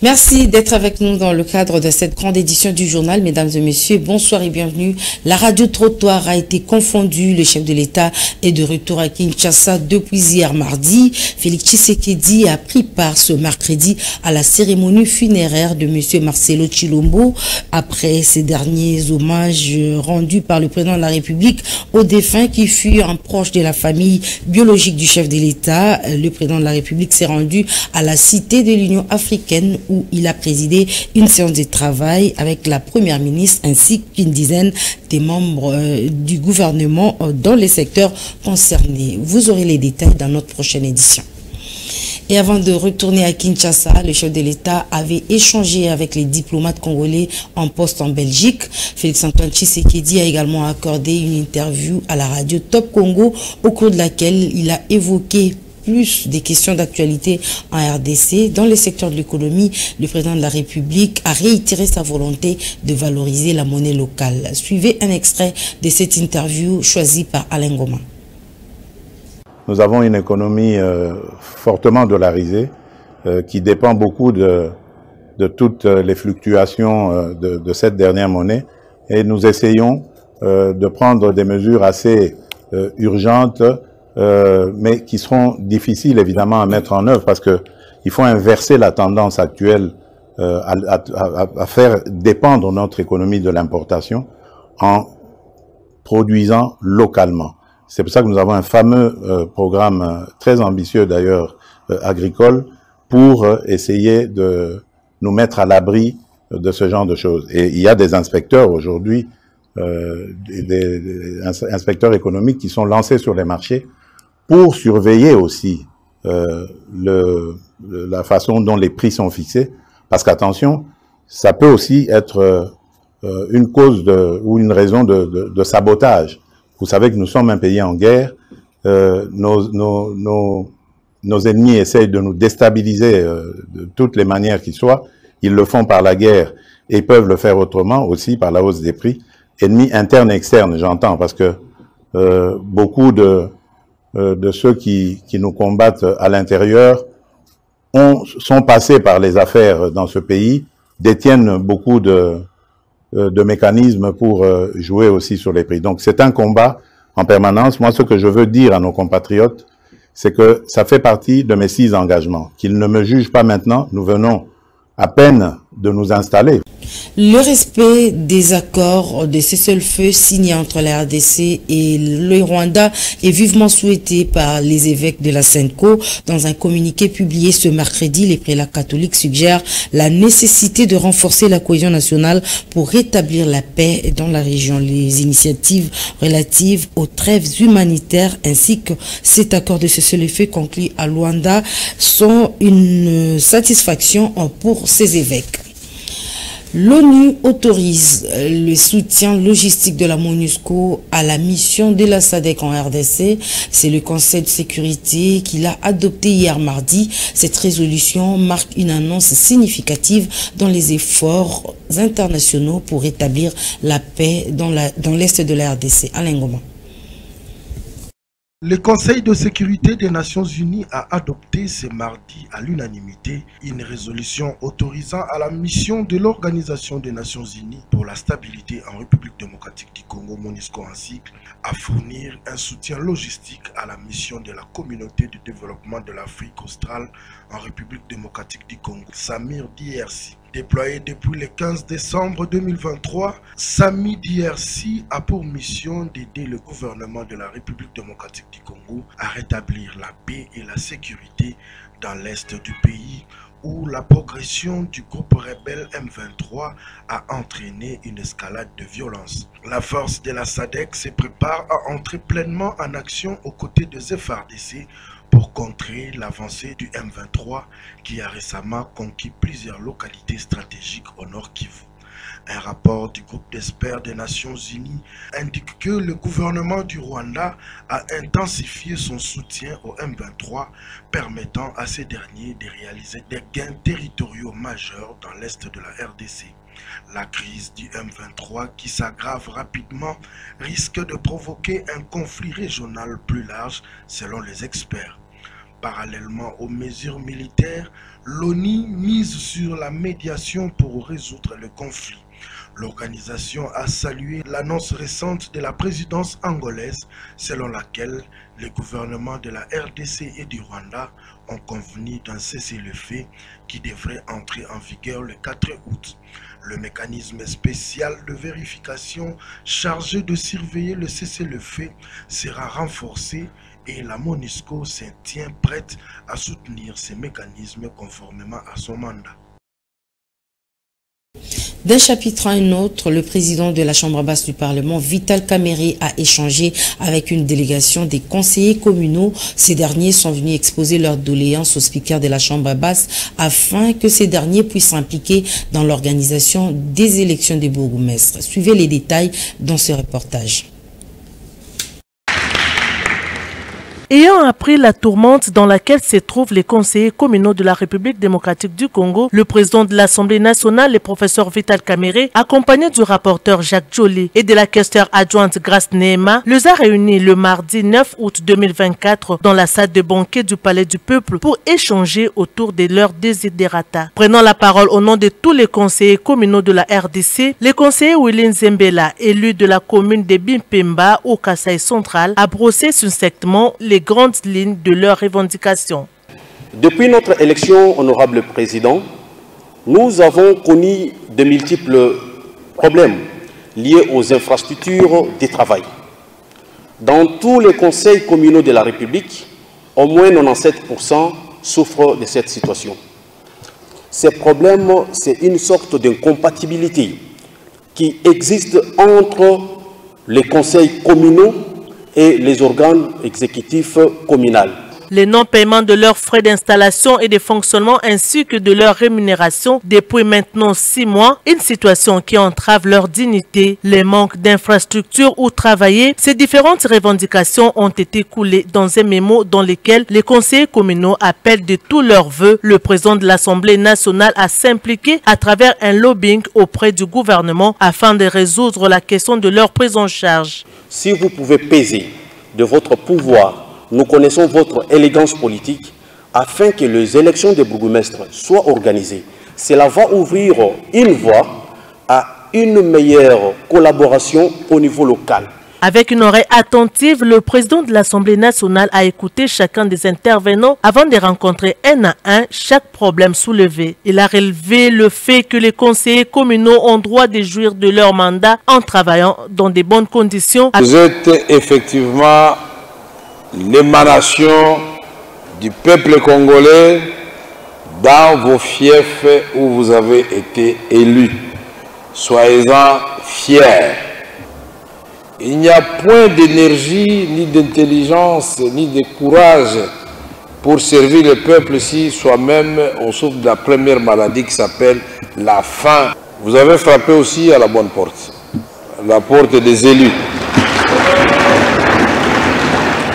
Merci d'être avec nous dans le cadre de cette grande édition du journal. Mesdames et messieurs, bonsoir et bienvenue. La radio trottoir a été confondue. Le chef de l'État est de retour à Kinshasa depuis hier mardi. Félix Tshisekedi a pris part ce mercredi à la cérémonie funéraire de M. Marcelo Tshilombo. Après ces derniers hommages rendus par le président de la République au défunt qui fut un proche de la famille biologique du chef de l'État, le président de la République s'est rendu à la Cité de l'Union africaine où il a présidé une séance de travail avec la première ministre ainsi qu'une dizaine des membres du gouvernement dans les secteurs concernés. Vous aurez les détails dans notre prochaine édition. Et avant de retourner à Kinshasa, le chef de l'État avait échangé avec les diplomates congolais en poste en Belgique. Félix-Antoine Tshisekedi a également accordé une interview à la radio Top Congo au cours de laquelle il a évoqué plus des questions d'actualité en RDC. Dans le secteur de l'économie, le président de la République a réitéré sa volonté de valoriser la monnaie locale. Suivez un extrait de cette interview choisie par Alain Goma. Nous avons une économie fortement dollarisée qui dépend beaucoup de toutes les fluctuations de cette dernière monnaie et nous essayons de prendre des mesures assez urgentes mais qui seront difficiles évidemment à mettre en œuvre parce que il faut inverser la tendance actuelle à faire dépendre notre économie de l'importation en produisant localement. C'est pour ça que nous avons un fameux programme très ambitieux d'ailleurs agricole pour essayer de nous mettre à l'abri de ce genre de choses. Et il y a des inspecteurs aujourd'hui, des inspecteurs économiques qui sont lancés sur les marchés pour surveiller aussi la façon dont les prix sont fixés. Parce qu'attention, ça peut aussi être une cause ou une raison de sabotage. Vous savez que nous sommes un pays en guerre. Nos ennemis essayent de nous déstabiliser de toutes les manières qui soient. Ils le font par la guerre et ils peuvent le faire autrement aussi par la hausse des prix. Ennemis internes et externes, j'entends, parce que beaucoup de ceux qui nous combattent à l'intérieur sont passés par les affaires dans ce pays, détiennent beaucoup de mécanismes pour jouer aussi sur les prix. Donc c'est un combat en permanence. Moi, ce que je veux dire à nos compatriotes, c'est que ça fait partie de mes 6 engagements. Qu'ils ne me jugent pas maintenant, nous venons à peine de nous installer. Le respect des accords de cessez-le-feu signés entre la RDC et le Rwanda est vivement souhaité par les évêques de la Sainte-Co. Dans un communiqué publié ce mercredi, les prélats catholiques suggèrent la nécessité de renforcer la cohésion nationale pour rétablir la paix dans la région. Les initiatives relatives aux trêves humanitaires ainsi que cet accord de cessez-le-feu conclu à Luanda sont une satisfaction pour ces évêques. L'ONU autorise le soutien logistique de la MONUSCO à la mission de la SADC en RDC. C'est le Conseil de sécurité qui l'a adopté hier mardi. Cette résolution marque une annonce significative dans les efforts internationaux pour rétablir la paix dans l'est de la RDC. Alain Goma. Le Conseil de sécurité des Nations Unies a adopté ce mardi à l'unanimité une résolution autorisant à la mission de l'Organisation des Nations Unies pour la stabilité en République démocratique du Congo, MONUSCO en sigle, à fournir un soutien logistique à la mission de la Communauté de développement de l'Afrique australe en République démocratique du Congo, SAMIR DRC. Déployé depuis le 15 décembre 2023, SAMI DRC a pour mission d'aider le gouvernement de la République démocratique du Congo à rétablir la paix et la sécurité dans l'est du pays où la progression du groupe rebelle M23 a entraîné une escalade de violence. La force de la SADC se prépare à entrer pleinement en action aux côtés de FARDC pour contrer l'avancée du M23 qui a récemment conquis plusieurs localités stratégiques au Nord Kivu. Un rapport du groupe d'experts des Nations Unies indique que le gouvernement du Rwanda a intensifié son soutien au M23, permettant à ces derniers de réaliser des gains territoriaux majeurs dans l'est de la RDC. La crise du M23 qui s'aggrave rapidement risque de provoquer un conflit régional plus large selon les experts. Parallèlement aux mesures militaires, l'ONU mise sur la médiation pour résoudre le conflit. L'organisation a salué l'annonce récente de la présidence angolaise selon laquelle les gouvernements de la RDC et du Rwanda ont convenu d'un cessez-le-feu qui devrait entrer en vigueur le 4 août. Le mécanisme spécial de vérification chargé de surveiller le cessez-le-feu sera renforcé et la MONUSCO se tient prête à soutenir ces mécanismes conformément à son mandat. D'un chapitre à un autre, le président de la Chambre basse du Parlement, Vital Kamerhe, a échangé avec une délégation des conseillers communaux. Ces derniers sont venus exposer leurs doléances au speaker de la Chambre basse afin que ces derniers puissent s'impliquer dans l'organisation des élections des bourgmestres. Suivez les détails dans ce reportage. Ayant appris la tourmente dans laquelle se trouvent les conseillers communaux de la République démocratique du Congo, le président de l'Assemblée nationale, le professeur Vital Kamerhe, accompagné du rapporteur Jacques Joly et de la questeur adjointe Grace Nehema, les a réunis le mardi 9 août 2024 dans la salle de banquet du Palais du Peuple pour échanger autour de leurs desiderata. Prenant la parole au nom de tous les conseillers communaux de la RDC, le conseiller Willy Zembela, élu de la commune de Bimpemba au Kasaï central, a brossé succinctement les grandes lignes de leurs revendications. Depuis notre élection, honorable président, nous avons connu de multiples problèmes liés aux infrastructures de travail. Dans tous les conseils communaux de la République, au moins 97% souffrent de cette situation. Ces problèmes, c'est une sorte d'incompatibilité qui existe entre les conseils communaux et les organes exécutifs communaux. Le non-paiement de leurs frais d'installation et de fonctionnement ainsi que de leur rémunération depuis maintenant 6 mois, une situation qui entrave leur dignité, le manque d'infrastructures où travailler. Ces différentes revendications ont été coulées dans un mémo dans lequel les conseillers communaux appellent de tous leurs vœux le président de l'Assemblée nationale à s'impliquer à travers un lobbying auprès du gouvernement afin de résoudre la question de leur prise en charge. Si vous pouvez peser de votre pouvoir, nous connaissons votre élégance politique, afin que les élections des bourgmestres soient organisées. Cela va ouvrir une voie à une meilleure collaboration au niveau local. Avec une oreille attentive, le président de l'Assemblée nationale a écouté chacun des intervenants avant de rencontrer un à un chaque problème soulevé. Il a relevé le fait que les conseillers communaux ont droit de jouir de leur mandat en travaillant dans de bonnes conditions. Vous êtes effectivement l'émanation du peuple congolais dans vos fiefs où vous avez été élus. Soyez-en fiers. Il n'y a point d'énergie, ni d'intelligence, ni de courage pour servir le peuple si soi-même on souffre de la première maladie qui s'appelle la faim. Vous avez frappé aussi à la bonne porte, la porte des élus.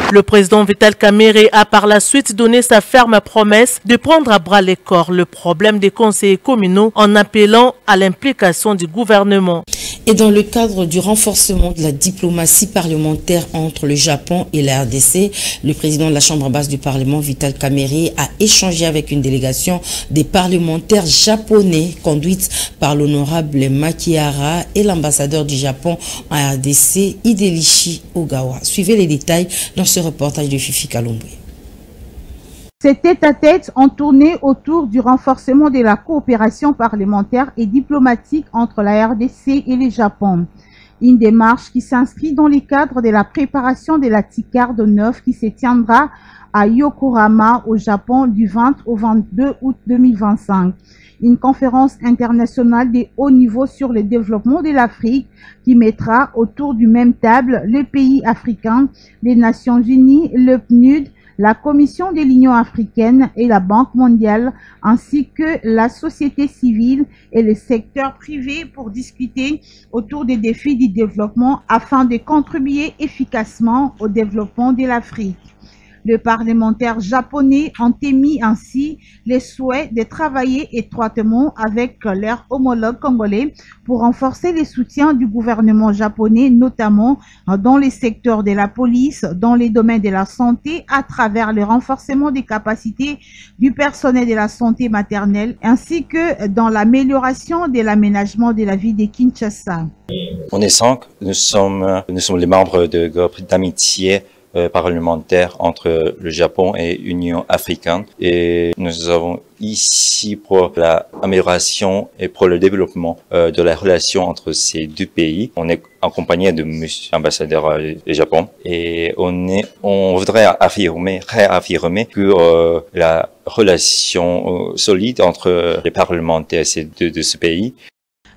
Le président Vital Kamerhe a par la suite donné sa ferme promesse de prendre à bras le corps le problème des conseillers communaux en appelant à l'implication du gouvernement. Et dans le cadre du renforcement de la diplomatie parlementaire entre le Japon et la RDC, le président de la Chambre basse du Parlement, Vital Kamerhe, a échangé avec une délégation des parlementaires japonais conduite par l'honorable Makihara et l'ambassadeur du Japon en RDC, Hidelishi Ogawa. Suivez les détails dans ce reportage de Fifi Kalombe. Ces tête-à-tête ont tourné autour du renforcement de la coopération parlementaire et diplomatique entre la RDC et le Japon. Une démarche qui s'inscrit dans le cadre de la préparation de la TICARD 9 qui se tiendra à Yokohama au Japon du 20 au 22 août 2025. Une conférence internationale de haut niveau sur le développement de l'Afrique qui mettra autour du même table les pays africains, les Nations Unies, le PNUD, la Commission de l'Union africaine et la Banque mondiale, ainsi que la société civile et le secteur privé pour discuter autour des défis du développement afin de contribuer efficacement au développement de l'Afrique. Le parlementaire japonais ont émis ainsi les souhaits de travailler étroitement avec leurs homologues congolais pour renforcer les soutiens du gouvernement japonais, notamment dans les secteurs de la police, dans les domaines de la santé, à travers le renforcement des capacités du personnel de la santé maternelle, ainsi que dans l'amélioration de l'aménagement de la vie de Kinshasa. On est 5, nous sommes les membres du groupe d'amitié parlementaire entre le Japon et l'Union africaine et nous avons ici pour l'amélioration et pour le développement de la relation entre ces deux pays. On est accompagné de monsieur l'ambassadeur du Japon et on voudrait réaffirmer que la relation solide entre les parlementaires de ce pays.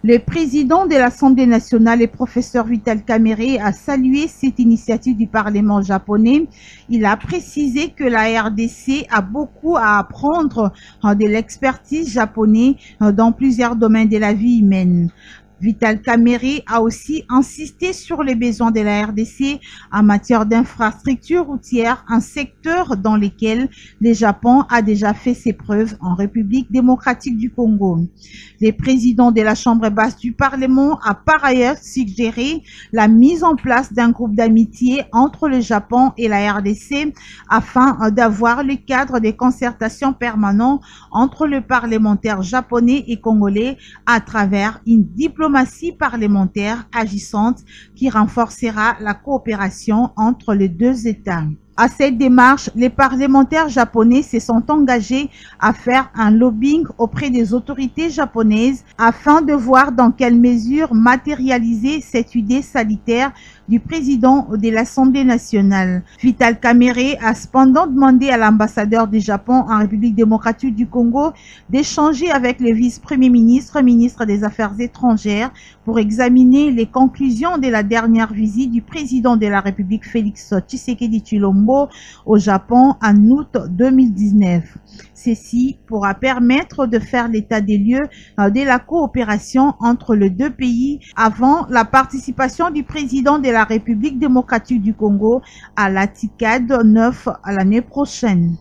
Le président de l'Assemblée nationale, le professeur Vital Kamerhe, a salué cette initiative du Parlement japonais. Il a précisé que la RDC a beaucoup à apprendre de l'expertise japonaise dans plusieurs domaines de la vie humaine. Vital Kamerhe a aussi insisté sur les besoins de la RDC en matière d'infrastructures routières, un secteur dans lequel le Japon a déjà fait ses preuves en République démocratique du Congo. Le président de la Chambre basse du Parlement a par ailleurs suggéré la mise en place d'un groupe d'amitié entre le Japon et la RDC afin d'avoir le cadre de concertation permanent entre le parlementaire japonais et congolais à travers une diplomatie parlementaire agissante qui renforcera la coopération entre les deux États. À cette démarche, les parlementaires japonais se sont engagés à faire un lobbying auprès des autorités japonaises afin de voir dans quelle mesure matérialiser cette idée salutaire du président de l'Assemblée nationale. Vital Kamerhe a cependant demandé à l'ambassadeur du Japon en République démocratique du Congo d'échanger avec le vice-premier ministre, ministre des Affaires étrangères, pour examiner les conclusions de la dernière visite du président de la République Félix Tshisekedi Tshilombo au Japon en août 2019. Ceci pourra permettre de faire l'état des lieux de la coopération entre les deux pays avant la participation du président de la République démocratique du Congo à la TICAD 9 à l'année prochaine.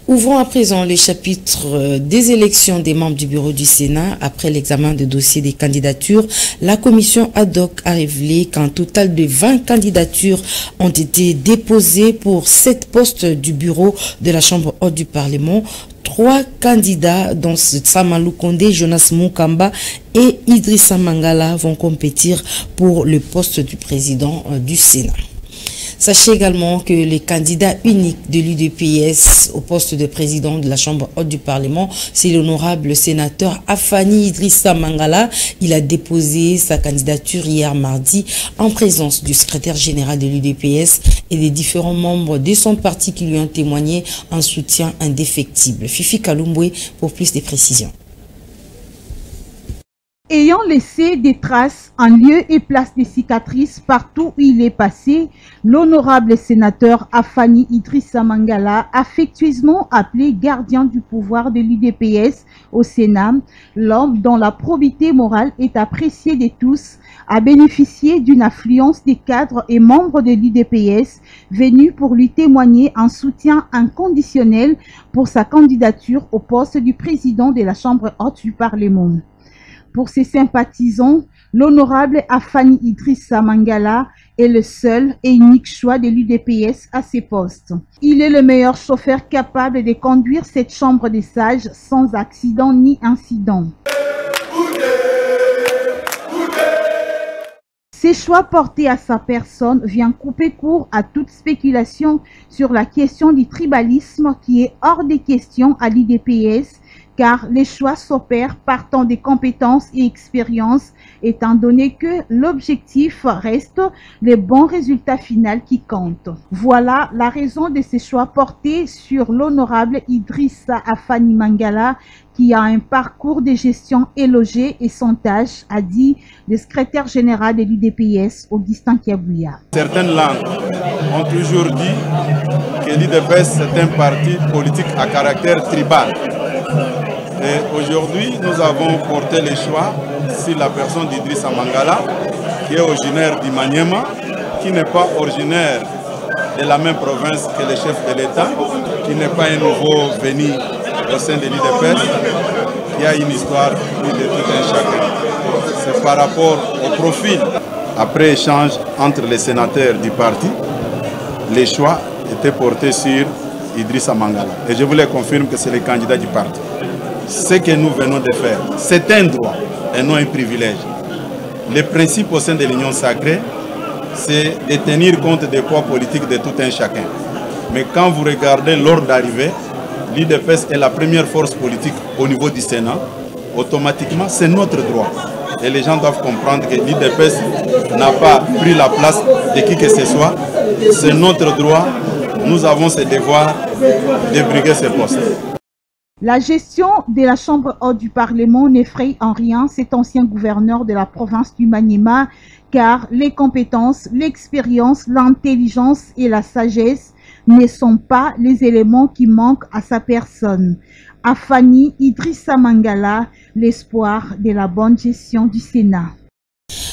Ouvrons à présent les chapitres des élections des membres du bureau du Sénat. Après l'examen des dossiers des candidatures, la commission ad hoc a révélé qu'un total de 20 candidatures ont été déposées pour 7 postes du bureau de la Chambre haute du Parlement. 3 candidats, dont Samalou Kondé, Jonas Moukamba et Idrissa Mangala, vont compétir pour le poste du président du Sénat. Sachez également que les candidats uniques de l'UDPS au poste de président de la Chambre haute du Parlement, c'est l'honorable sénateur Afani Idrissa Mangala. Il a déposé sa candidature hier mardi en présence du secrétaire général de l'UDPS et des différents membres de son parti qui lui ont témoigné un soutien indéfectible. Fifi Kalumbwe pour plus de précisions. Ayant laissé des traces en lieu et place des cicatrices partout où il est passé, l'honorable sénateur Afani Idrissa Mangala, affectueusement appelé gardien du pouvoir de l'UDPS au Sénat, l'homme dont la probité morale est appréciée de tous, a bénéficié d'une affluence des cadres et membres de l'UDPS venus pour lui témoigner un soutien inconditionnel pour sa candidature au poste du président de la Chambre haute du Parlement. Pour ses sympathisants, l'honorable Afani Idrissa Mangala est le seul et unique choix de l'UDPS à ses postes. Il est le meilleur chauffeur capable de conduire cette chambre des sages sans accident ni incident. Ces choix portés à sa personne viennent couper court à toute spéculation sur la question du tribalisme qui est hors des questions à l'UDPS, car les choix s'opèrent partant des compétences et expériences, étant donné que l'objectif reste le bon résultat final qui compte. Voilà la raison de ces choix portés sur l'honorable Idrissa Afani Mangala, qui a un parcours de gestion élogé et sans tâche, a dit le secrétaire général de l'UDPS, Augustin Kiabouya. Certaines langues ont toujours dit que l'UDPS est un parti politique à caractère tribal. Et aujourd'hui, nous avons porté le choix sur la personne d'Idrissa Mangala, qui est originaire du Maniema, qui n'est pas originaire de la même province que le chef de l'État, qui n'est pas un nouveau venu au sein de l'UDPS, qui a une histoire plus de tout un chacun. C'est par rapport au profil. Après échange entre les sénateurs du parti, les choix étaient portés sur Idrissa Mangala. Et je vous le confirme que c'est le candidat du parti. Ce que nous venons de faire, c'est un droit et non un privilège. Le principe au sein de l'Union sacrée, c'est de tenir compte des poids politiques de tout un chacun. Mais quand vous regardez l'ordre d'arrivée, l'UDPS est la première force politique au niveau du Sénat. Automatiquement, c'est notre droit. Et les gens doivent comprendre que l'UDPS n'a pas pris la place de qui que ce soit. C'est notre droit. Nous avons ce devoir de briguer ce poste. La gestion de la Chambre haute du Parlement n'effraie en rien cet ancien gouverneur de la province du Maniema, car les compétences, l'expérience, l'intelligence et la sagesse ne sont pas les éléments qui manquent à sa personne. Afani Idrissa Mangala, l'espoir de la bonne gestion du Sénat.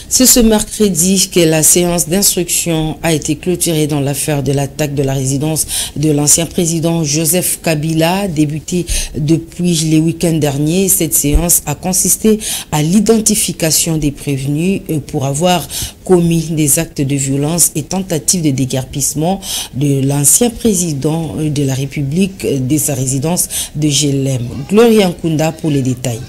C'est ce mercredi que la séance d'instruction a été clôturée dans l'affaire de l'attaque de la résidence de l'ancien président Joseph Kabila, débutée depuis les week-ends derniers. Cette séance a consisté à l'identification des prévenus pour avoir commis des actes de violence et tentatives de déguerpissement de l'ancien président de la République de sa résidence de Gelem. Gloria Nkunda pour les détails.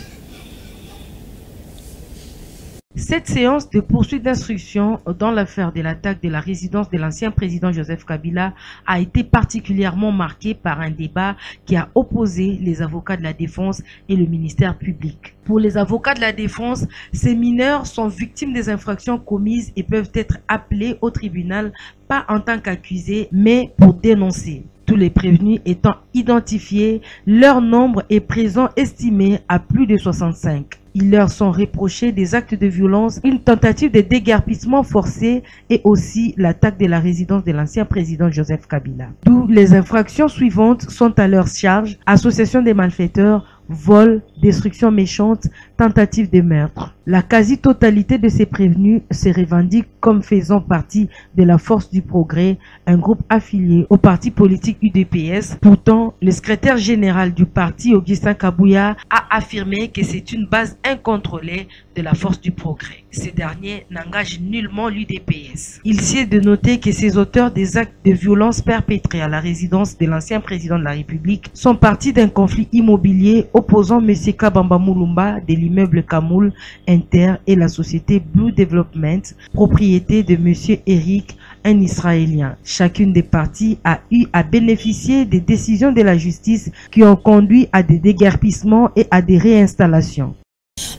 Cette séance de poursuite d'instruction dans l'affaire de l'attaque de la résidence de l'ancien président Joseph Kabila a été particulièrement marquée par un débat qui a opposé les avocats de la défense et le ministère public. Pour les avocats de la défense, ces mineurs sont victimes des infractions commises et peuvent être appelés au tribunal, pas en tant qu'accusés, mais pour dénoncer. Tous les prévenus étant identifiés, leur nombre est présent estimé à plus de 65. Ils leur sont reprochés des actes de violence, une tentative de déguerpissement forcé et aussi l'attaque de la résidence de l'ancien président Joseph Kabila. D'où les infractions suivantes sont à leur charge: association des malfaiteurs, vol, destruction méchante, tentative de meurtre. La quasi-totalité de ces prévenus se revendiquent comme faisant partie de la Force du Progrès, un groupe affilié au parti politique UDPS. Pourtant, le secrétaire général du parti, Augustin Kabouya, a affirmé que c'est une base incontrôlée de la Force du Progrès. Ces derniers n'engagent nullement l'UDPS. Il sied de noter que ces auteurs des actes de violence perpétrés à la résidence de l'ancien président de la République sont partis d'un conflit immobilier opposant M. Kabamba Moulumba de l'immeuble Kamoul Inter et la société Blue Development, propriété de M. Eric, un Israélien. Chacune des parties a eu à bénéficier des décisions de la justice qui ont conduit à des déguerpissements et à des réinstallations.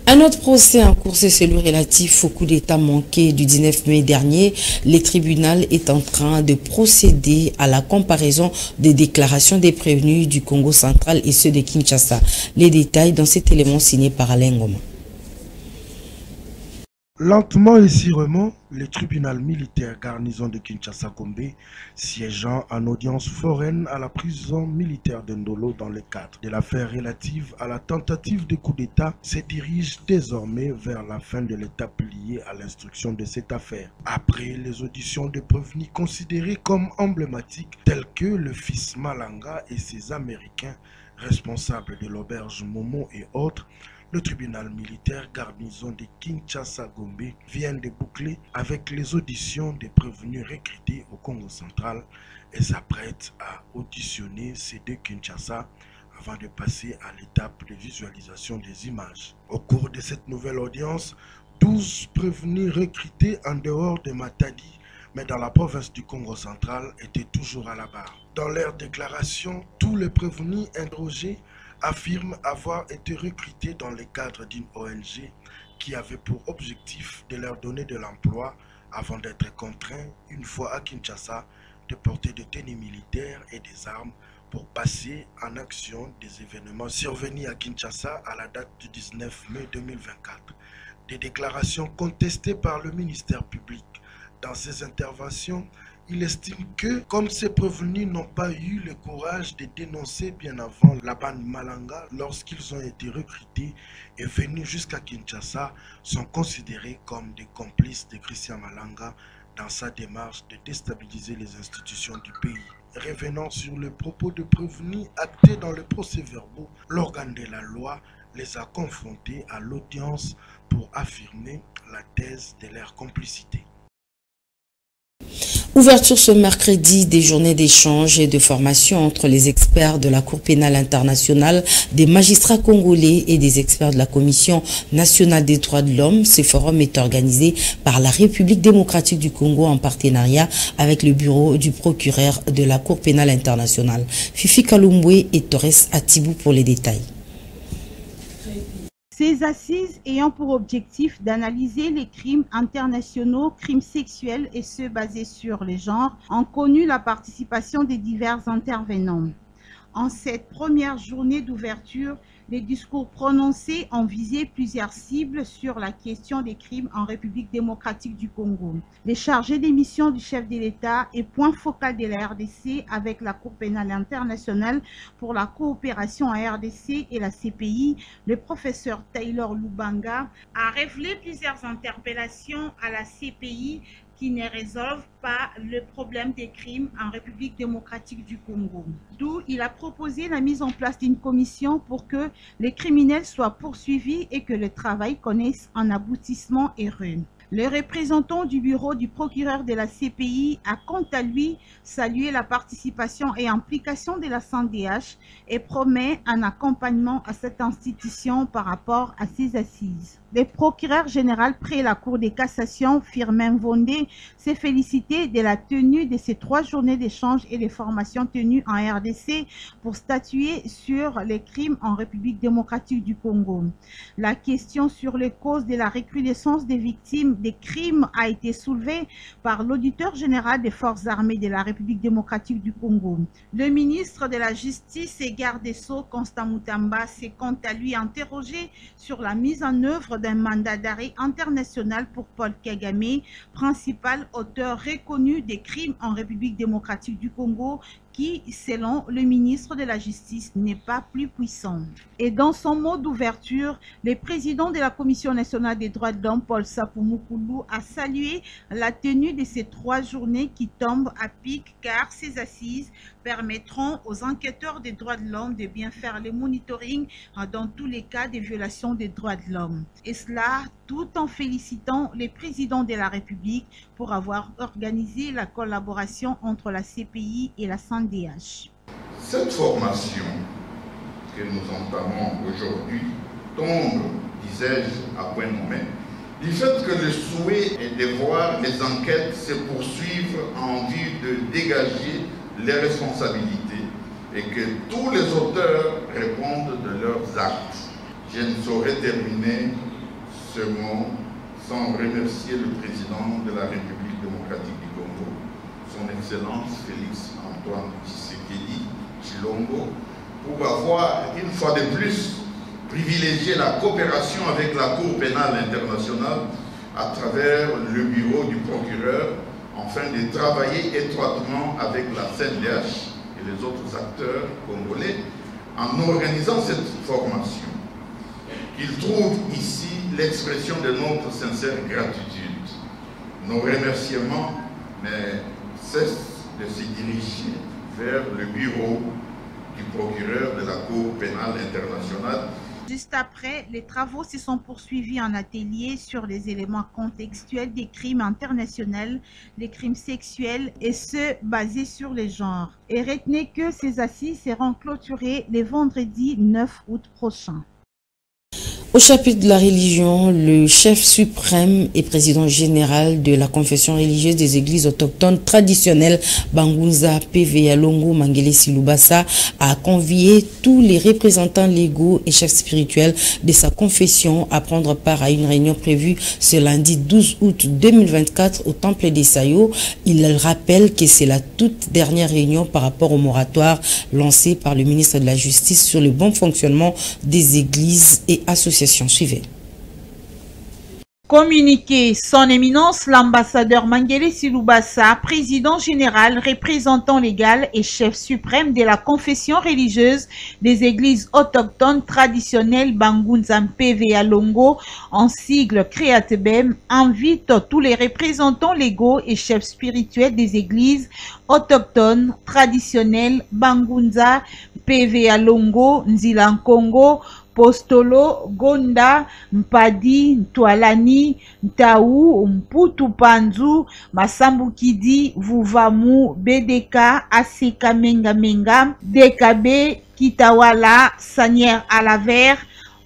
Un autre procès en cours, c'est celui relatif au coup d'État manqué du 19 mai dernier. Le tribunal est en train de procéder à la comparaison des déclarations des prévenus du Congo central et ceux de Kinshasa. Les détails dans cet élément signé par Alain Ngoma. Lentement et sûrement, le tribunal militaire garnison de Kinshasa-Gombe, siégeant en audience foraine à la prison militaire de Ndolo dans le cadre de l'affaire relative à la tentative de coup d'État, se dirige désormais vers la fin de l'étape liée à l'instruction de cette affaire. Après les auditions de prévenus considérés comme emblématiques, tels que le fils Malanga et ses Américains, responsables de l'auberge Momo et autres, le tribunal militaire garnison de Kinshasa-Gombe vient de boucler avec les auditions des prévenus recrutés au Congo central et s'apprête à auditionner ces deux Kinshasa avant de passer à l'étape de visualisation des images. Au cours de cette nouvelle audience, 12 prévenus recrutés en dehors de Matadi, mais dans la province du Congo central, étaient toujours à la barre. Dans leur déclaration, tous les prévenus interrogés affirment avoir été recrutés dans le cadre d'une ONG qui avait pour objectif de leur donner de l'emploi avant d'être contraints, une fois à Kinshasa, de porter des tenues militaires et des armes pour passer en action des événements survenus à Kinshasa à la date du 19 mai 2024. Des déclarations contestées par le ministère public. Dans ces interventions, il estime que, comme ces prévenus n'ont pas eu le courage de dénoncer bien avant la bande Malanga lorsqu'ils ont été recrutés et venus jusqu'à Kinshasa, sont considérés comme des complices de Christian Malanga dans sa démarche de déstabiliser les institutions du pays. Revenant sur le propos de prévenus actés dans le procès-verbaux, l'organe de la loi les a confrontés à l'audience pour affirmer la thèse de leur complicité. Ouverture ce mercredi des journées d'échange et de formation entre les experts de la Cour pénale internationale, des magistrats congolais et des experts de la Commission nationale des droits de l'homme. Ce forum est organisé par la République démocratique du Congo en partenariat avec le bureau du procureur de la Cour pénale internationale. Fifi Kalumbwe et Torres Atibou pour les détails. Ces assises ayant pour objectif d'analyser les crimes internationaux, crimes sexuels et ceux basés sur les genres, ont connu la participation des divers intervenants. En cette première journée d'ouverture, les discours prononcés ont visé plusieurs cibles sur la question des crimes en République démocratique du Congo. Les chargés des missions du chef de l'État et point focal de la RDC avec la Cour pénale internationale pour la coopération en RDC et la CPI, le professeur Taylor Lubanga, a révélé plusieurs interpellations à la CPI qui ne résolvent pas le problème des crimes en République démocratique du Congo. D'où il a proposé la mise en place d'une commission pour que les criminels soient poursuivis et que le travail connaisse un aboutissement heureux. Le représentant du bureau du procureur de la CPI a quant à lui salué la participation et implication de la CNDH et promet un accompagnement à cette institution par rapport à ses assises. Le procureur général près la Cour de cassation, Firmin Vondé, s'est félicité de la tenue de ces 3 journées d'échange et de formation tenues en RDC pour statuer sur les crimes en République démocratique du Congo. La question sur les causes de la recrudescence des victimes des crimes a été soulevée par l'auditeur général des forces armées de la République démocratique du Congo. Le ministre de la Justice et garde des Sceaux, Constant Mutamba, s'est quant à lui interrogé sur la mise en œuvre d'un mandat d'arrêt international pour Paul Kagame, principal auteur reconnu des crimes en République démocratique du Congo, qui, selon le ministre de la Justice, n'est pas plus puissant. Et dans son mot d'ouverture, le président de la Commission nationale des droits de l'homme, Paul Sapumukulu, a salué la tenue de ces 3 journées qui tombent à pic car ces assises permettront aux enquêteurs des droits de l'homme de bien faire le monitoring dans tous les cas de violations des droits de l'homme. Et cela tout en félicitant le président de la République pour avoir organisé la collaboration entre la CPI et la CNDH. Cette formation que nous entamons aujourd'hui tombe, disais-je, à point nommé, du fait que le souhait est de voir les enquêtes se poursuivre en vue de dégager les responsabilités et que tous les auteurs répondent de leurs actes. Je ne saurais terminer ce mot sans remercier le président de la République démocratique du Congo, son Excellence Félix Antoine Tshisekedi Tshilombo, pour avoir une fois de plus privilégié la coopération avec la Cour pénale internationale à travers le bureau du procureur, afin de travailler étroitement avec la CNDH et les autres acteurs congolais en organisant cette formation. Qu'ils trouvent ici l'expression de notre sincère gratitude. Nos remerciements ne cessent de se diriger vers le bureau du procureur de la Cour pénale internationale. Juste après, les travaux se sont poursuivis en atelier sur les éléments contextuels des crimes internationaux, les crimes sexuels et ceux basés sur les genres. Et retenez que ces assises seront clôturées le vendredi 9 août prochain. Au chapitre de la religion, le chef suprême et président général de la confession religieuse des églises autochtones traditionnelles Bangunza PV Longo Mangele Silubasa a convié tous les représentants légaux et chefs spirituels de sa confession à prendre part à une réunion prévue ce lundi 12 août 2024 au temple des Sayo. Il rappelle que c'est la toute dernière réunion par rapport au moratoire lancé par le ministre de la Justice sur le bon fonctionnement des églises et associations. Suivez. Communiqué, son éminence l'ambassadeur Mangele Silubasa, président général, représentant légal et chef suprême de la confession religieuse des églises autochtones traditionnelles Bangunza PV Longo, en sigle Créatebem, invite tous les représentants légaux et chefs spirituels des églises autochtones traditionnelles Bangunza PV Longo, Nzilankongo, Postolo, Gonda, Mpadi, Ntwalani, Ntaou, Mputu Panzu, Masambukidi, Vuvamu, BDK, Aseka Menga Menga, DKB, Kitawala, Sanière Alaver,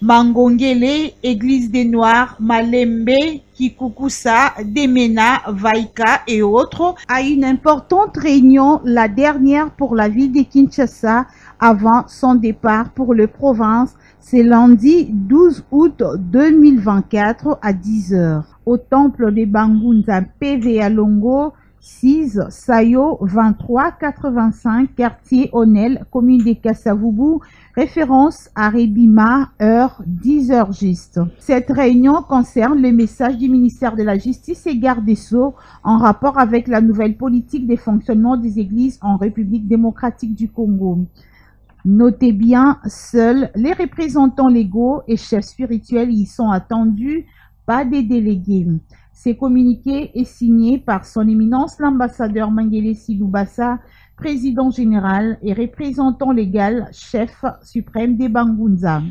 Mangongele, Église des Noirs, Malembe, Kikukusa, Demena, Vaika et autres, à une importante réunion, la dernière pour la ville de Kinshasa, avant son départ pour les provinces. C'est lundi 12 août 2024 à 10 h au temple de Bangunza PV à Longo, 6 Sayo 2385, quartier Onel, commune de Kassavubu, référence à Rebima, heure 10 h juste. Cette réunion concerne le message du ministère de la Justice et Garde des Sceaux en rapport avec la nouvelle politique de fonctionnement des églises en République démocratique du Congo. Notez bien, seuls les représentants légaux et chefs spirituels y sont attendus, pas des délégués. Ce communiqué est signé par son éminence l'ambassadeur Mangele Silubasa, président général et représentant légal, chef suprême des Bangunza.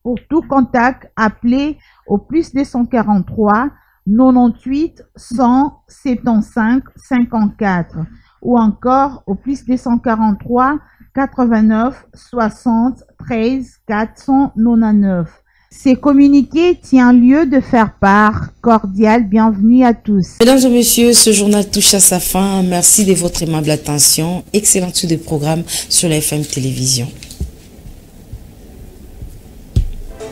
Pour tout contact, appelez au plus 243 98 175 54 ou encore au plus 243 89 60 13 499. Ces communiqués tient lieu de faire part. Cordial bienvenue à tous. Mesdames et messieurs, ce journal touche à sa fin. Merci de votre aimable attention. Excellente suite de programme sur la FM Télévision.